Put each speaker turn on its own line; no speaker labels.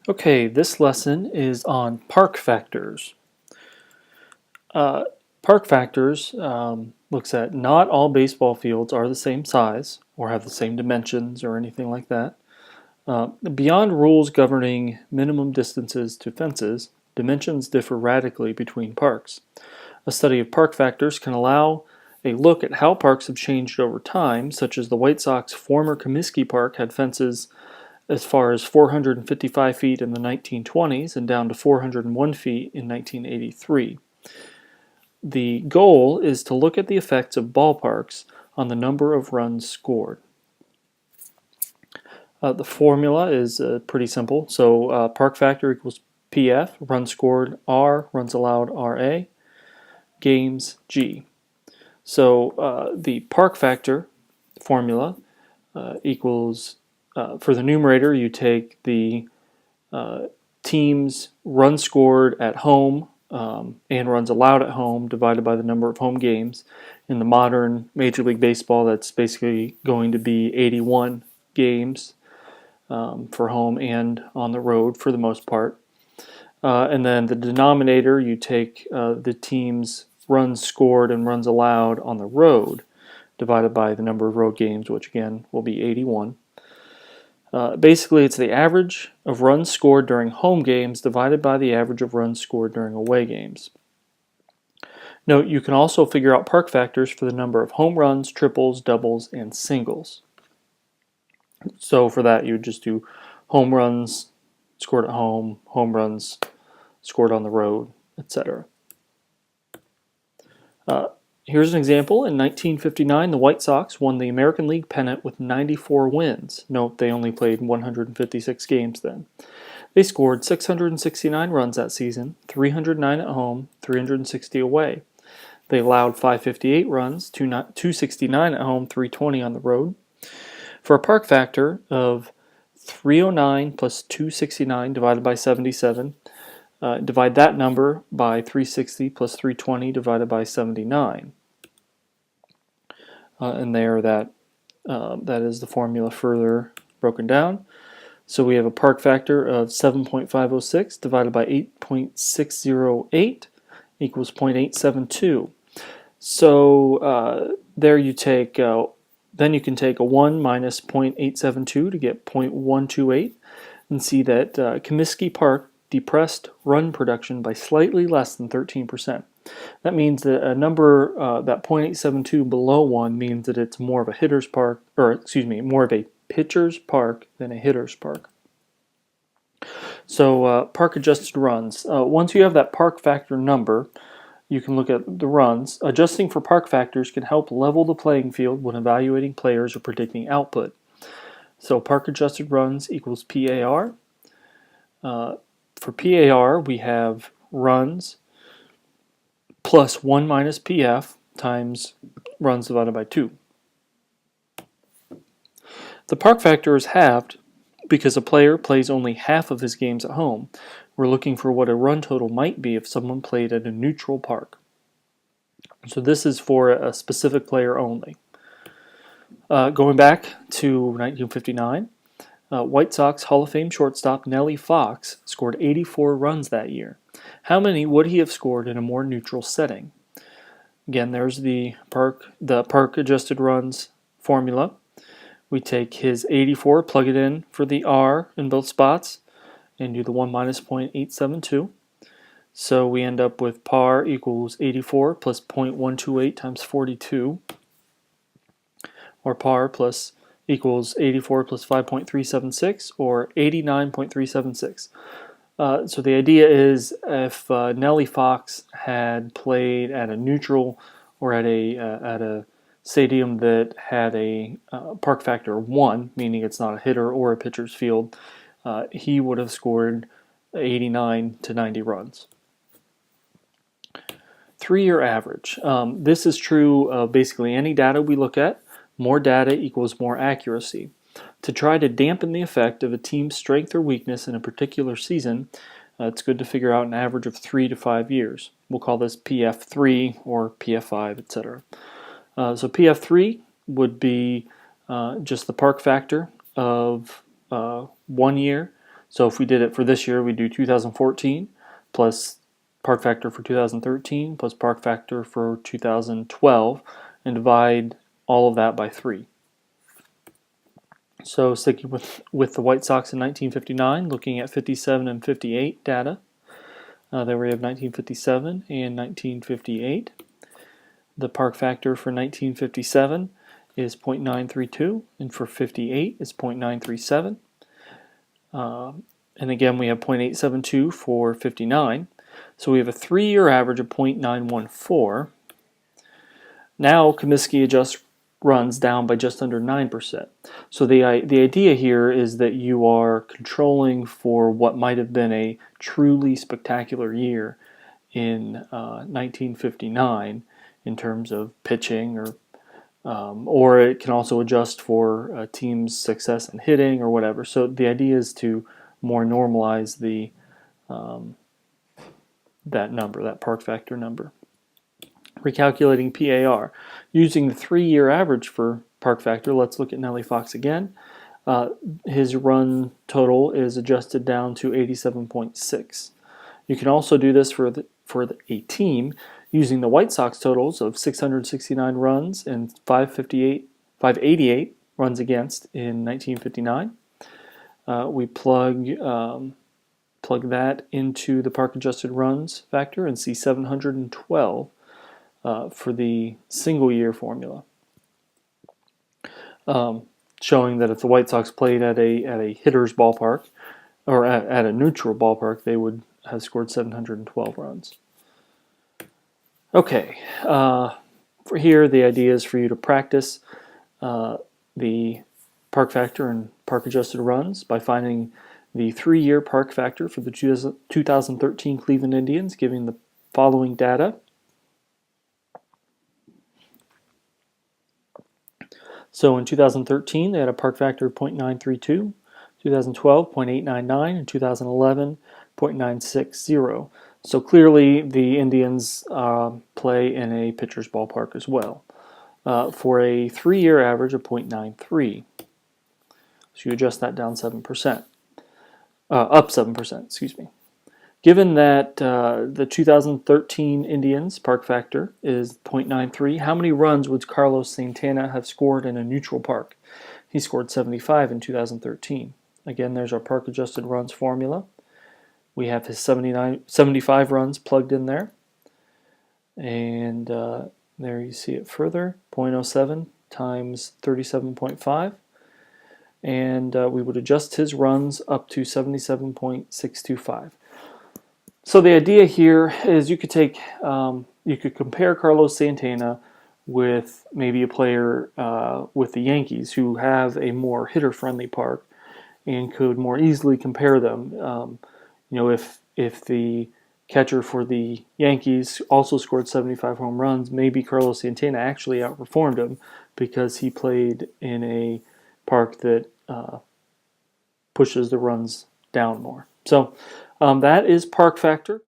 Okay, this lesson is on park factors. Uh, Park factors looks at not all baseball fields are the same size or have the same dimensions or anything like that. Beyond rules governing minimum distances to fences, dimensions differ radically between parks. A study of park factors can allow a look at how parks have changed over time, such as the White Sox former Comiskey Park had fences as far as 455 feet in the 1920s and down to 401 feet in 1983. The goal is to look at the effects of ballparks on the number of runs scored. The formula is pretty simple. So park factor equals PF, runs scored R, runs allowed RA, games G. So the park factor formula equals, for the numerator, you take the team's runs scored at home and runs allowed at home divided by the number of home games. In the modern Major League Baseball, that's basically going to be 81 games for home and on the road for the most part. And then the denominator, you take the team's runs scored and runs allowed on the road divided by the number of road games, which again will be 81. Basically, it's the average of runs scored during home games divided by the average of runs scored during away games. Note, you can also figure out park factors for the number of home runs, triples, doubles, and singles. So for that, you would just do home runs scored at home, home runs scored on the road, etc. Here's an example. In 1959, the White Sox won the American League pennant with 94 wins. Note, they only played 156 games then. They scored 669 runs that season, 309 at home, 360 away. They allowed 558 runs, 269 at home, 320 on the road. For a park factor of 309 plus 269 divided by 77, divide that number by 360 plus 320 divided by 79. And there that is the formula further broken down. So we have a park factor of 7.506 divided by 8.608 equals 0.872. So there you take, then you can take a 1 minus 0.872 to get 0.128 and see that Comiskey Park depressed run production by slightly less than 13%. That means that a number that 0.872 below 1 means that it's more of a hitter's park, or excuse me, more of a pitcher's park than a hitter's park. So park adjusted runs. Once you have that park factor number, you can look at the runs. Adjusting for park factors can help level the playing field when evaluating players or predicting output. So park adjusted runs equals PAR. For PAR, we have runs plus 1 minus PF times runs divided by 2. The park factor is halved because a player plays only half of his games at home. We're looking for what a run total might be if someone played at a neutral park. So this is for a specific player only. Going back to 1959, White Sox Hall of Fame shortstop Nellie Fox scored 84 runs that year. How many would he have scored in a more neutral setting? Again, there's the park adjusted runs formula. We take his 84, plug it in for the R in both spots, and do the 1 minus 0.872. So we end up with PAR equals 84 plus 0.128 times 42, or PAR plus equals 84 plus 5.376, or 89.376. So the idea is if Nellie Fox had played at a neutral or at a stadium that had a park factor of 1, meaning it's not a hitter or a pitcher's field, he would have scored 89 to 90 runs. 3-year average. This is true of basically any data we look at. More data equals more accuracy. To try to dampen the effect of a team's strength or weakness in a particular season, it's good to figure out an average of 3 to 5 years. We'll call this PF3 or PF5, etc. So PF3 would be just the park factor of 1 year. So if we did it for this year, we do 2014 plus park factor for 2013 plus park factor for 2012 and divide all of that by 3. So sticking with the White Sox in 1959, looking at 57 and 58 data. There we have 1957 and 1958. The park factor for 1957 is 0.932, and for 58 is 0.937. And again, we have 0.872 for 59. So we have a 3-year average of 0.914. Now Comiskey adjusts runs down by just under 9%. So the idea here is that you are controlling for what might have been a truly spectacular year in 1959 in terms of pitching, or it can also adjust for a team's success in hitting or whatever. So the idea is to more normalize that number, that park factor number. Recalculating PAR. Using the 3-year average for park factor, let's look at Nellie Fox again. His run total is adjusted down to 87.6. You can also do this for a team using the White Sox totals of 669 runs and 588 runs against in 1959. We plug that into the park adjusted runs factor and see 712 for the single year formula, showing that if the White Sox played at a hitter's ballpark or at a neutral ballpark, they would have scored 712 runs. Okay, for here the idea is for you to practice the park factor and park adjusted runs by finding the 3-year park factor for the 2013 Cleveland Indians, giving the following data. So in 2013, they had a park factor of 0.932, 2012, 0.899, and 2011, 0.960. So clearly the Indians play in a pitcher's ballpark as well, for a 3-year average of 0.93. So you adjust that down 7%, up 7%, excuse me. Given that the 2013 Indians park factor is 0.93, how many runs would Carlos Santana have scored in a neutral park? He scored 75 in 2013. Again, there's our park adjusted runs formula. We have his 75 runs plugged in there. And there you see it further, 0.07 times 37.5. And we would adjust his runs up to 77.625. So the idea here is you could compare Carlos Santana with maybe a player with the Yankees who have a more hitter-friendly park, and could more easily compare them. If the catcher for the Yankees also scored 75 home runs, maybe Carlos Santana actually outperformed him because he played in a park that pushes the runs down more. So that is park factor.